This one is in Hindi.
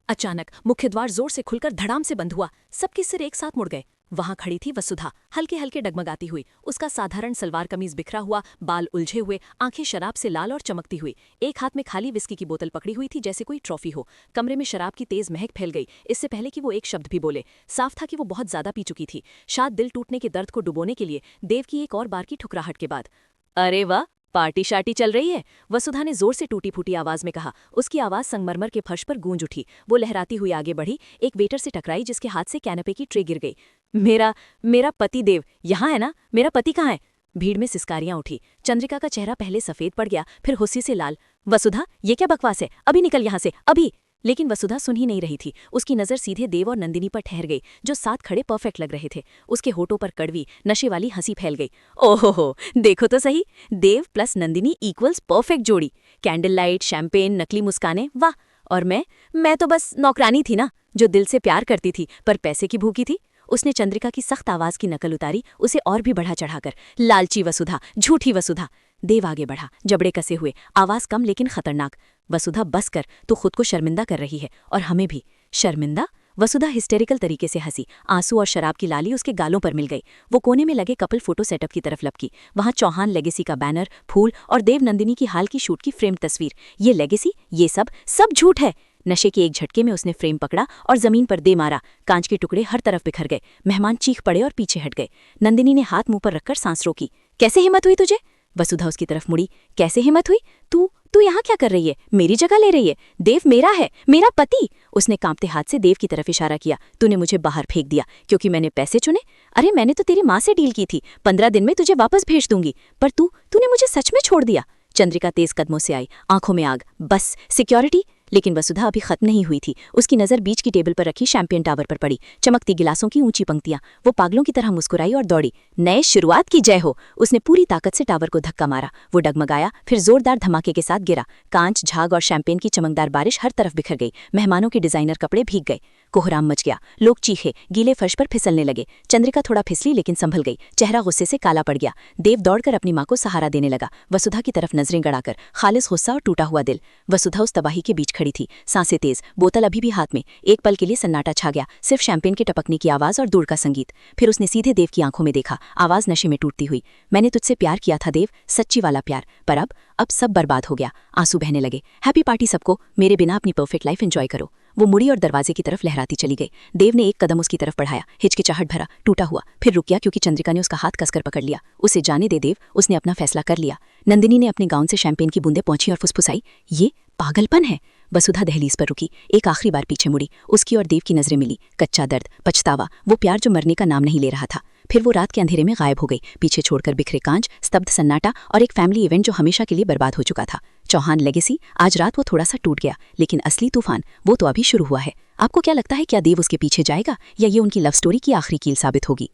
अचानक मुख्य द्वार जोर से खुलकर धड़ाम से बंद हुआ। सबके सिर एक साथ मुड़ गए। वहां खड़ी थी वसुधा, हल्के हल्के डगमगाती हुई। उसका साधारण सलवार कमीज बिखरा हुआ, बाल उलझे हुए, आंखें शराब से लाल और चमकती हुई। एक हाथ में खाली विस्की की बोतल पकड़ी हुई थी जैसे कोई ट्रॉफी हो। कमरे में शराब की तेज महक फैल गई, इससे पहले कि वो एक शब्द भी बोले। साफ था कि वो बहुत ज्यादा पी चुकी थी, शायद दिल टूटने के दर्द को डुबोने के लिए, देव की एक और बार की ठुकराहट के बाद। अरे वाह, पार्टी शार्टी चल रही है, वसुधा ने जोर से टूटी फूटी आवाज में कहा। उसकी आवाज संगमरमर के फर्श पर गूंज उठी। वो लहराती हुई आगे बढ़ी, एक वेटर से टकराई जिसके हाथ से कैनपे की ट्रे गिर गई। मेरा मेरा पति देव यहाँ है ना? मेरा पति कहाँ है? भीड़ में सिसकारियां उठी। चंद्रिका का चेहरा पहले सफेद पड़ गया, फिर हुस्सी से लाल। वसुधा, ये क्या बकवास है? अभी निकल यहाँ से, अभी! लेकिन वसुधा सुन ही नहीं रही थी। उसकी नजर सीधे देव और नंदिनी पर ठहर गई, जो साथ खड़े परफेक्ट लग रहे थे। उसके होठों पर कड़वी नशे वाली हंसी फैल गई। ओहो, देखो तो सही, देव प्लस नंदिनी इक्वल्स परफेक्ट जोड़ी। कैंडल लाइट, शैंपेन, नकली मुस्कानें, वाह! और मैं तो बस नौकरानी थी ना, जो दिल से प्यार करती थी पर पैसे की भूखी थी। उसने चंद्रिका की सख्त आवाज की नकल उतारी, उसे और भी बढ़ा चढ़ाकर। लालची वसुधा, झूठी वसुधा। देव आगे बढ़ा, जबड़े कसे हुए, आवाज कम लेकिन खतरनाक। वसुधा, बस कर, तू खुद को शर्मिंदा कर रही है और हमें भी। शर्मिंदा? वसुधा हिस्टेरिकल तरीके से हंसी। आंसू और शराब की लाली उसके गालों पर मिल गई। वो कोने में लगे कपल फोटो सेटअप की तरफ लपकी। वहां चौहान लेगेसी का बैनर, फूल और देव नंदिनी की हाल की शूट की फ्रेम तस्वीर। ये लेगेसी, ये सब झूठ है। नशे के एक झटके में उसने फ्रेम पकड़ा और जमीन पर दे मारा। कांच के टुकड़े हर तरफ बिखर गए। मेहमान चीख पड़े और पीछे हट गए। नंदिनी ने हाथ मुंह पर रखकर सांस रोकी। कैसे हिम्मत हुई तुझे? वसुधा उसकी तरफ मुड़ी। कैसे हिम्मत हुई? तू तू यहाँ क्या कर रही है? मेरी जगह ले रही है? देव मेरा है, मेरा पति। उसने कांपते हाथ से देव की तरफ इशारा किया। तूने मुझे बाहर फेंक दिया क्योंकि मैंने पैसे चुने? अरे मैंने तो तेरी माँ से डील की थी, 15 दिन में तुझे वापस भेज दूंगी, पर तूने मुझे सच में छोड़ दिया। चंद्रिका तेज कदमों से आई, आंखों में आग। बस सिक्योरिटी? लेकिन वसुधा अभी खत्म नहीं हुई थी। उसकी नजर बीच की टेबल पर रखी शैंपेन टावर पर पड़ी, चमकती गिलासों की ऊंची पंक्तियां। वो पागलों की तरह मुस्कुराई और दौड़ी। नए शुरुआत की जय हो। उसने पूरी ताकत से टावर को धक्का मारा। वो डगमगाया, फिर जोरदार धमाके के साथ गिरा। कांच, झाग और शैंपेन की चमकदार बारिश हर तरफ बिखर गई। मेहमानों के डिजाइनर कपड़े भीग गए। कोहराम मच गया। लोग चीखे, गीले फर्श पर फिसलने लगे। चंद्रिका थोड़ा फिसली लेकिन संभल गई। चेहरा गुस्से से काला पड़ गया। देव दौड़कर अपनी माँ को सहारा देने लगा, वसुधा की तरफ नजरें गड़ाकर। खालिस गुस्सा और टूटा हुआ दिल। वसुधा उस तबाही के बीच खड़ी थी, सांसें तेज, बोतल अभी भी हाथ में। एक पल के लिए सन्नाटा छा गया, सिर्फ शैंपेन के टपकने की आवाज और दूर का संगीत। फिर उसने सीधे देव की आंखों में देखा, आवाज नशे में टूटती हुई। मैंने तुझसे प्यार किया था देव, सच्ची वाला प्यार, पर अब सब बर्बाद हो गया। आंसू बहने लगे। हैप्पी पार्टी सबको, मेरे बिना अपनी परफेक्ट लाइफ एंजॉय करो। वो मुड़ी और दरवाजे की तरफ लहराती चली गई। देव ने एक कदम उसकी तरफ बढ़ाया, हिचकिचाहट भरा, टूटा हुआ, फिर रुक गया क्योंकि चंद्रिका ने उसका हाथ कसकर पकड़ लिया। उसे जाने दे देव, उसने अपना फैसला कर लिया। नंदिनी ने अपने गाउन से शैंपेन की बूंदें पहुंची और फुसफुसाई, ये पागलपन है। वसुधा दहलीज पर रुकी, एक आखिरी बार पीछे मुड़ी। उसकी और देव की नजरें मिली। कच्चा दर्द, पछतावा, वो प्यार जो मरने का नाम नहीं ले रहा था। फिर वो रात के अंधेरे में गायब हो गई, पीछे छोड़कर बिखरे कांच, स्तब्ध सन्नाटा और एक फैमिली इवेंट जो हमेशा के लिए बर्बाद हो चुका था। चौहान लेगेसी, आज रात वो थोड़ा सा टूट गया, लेकिन असली तूफान वो तो अभी शुरू हुआ है। आपको क्या लगता है, क्या देव उसके पीछे जाएगा या ये उनकी लव स्टोरी की आखिरी कील साबित होगी?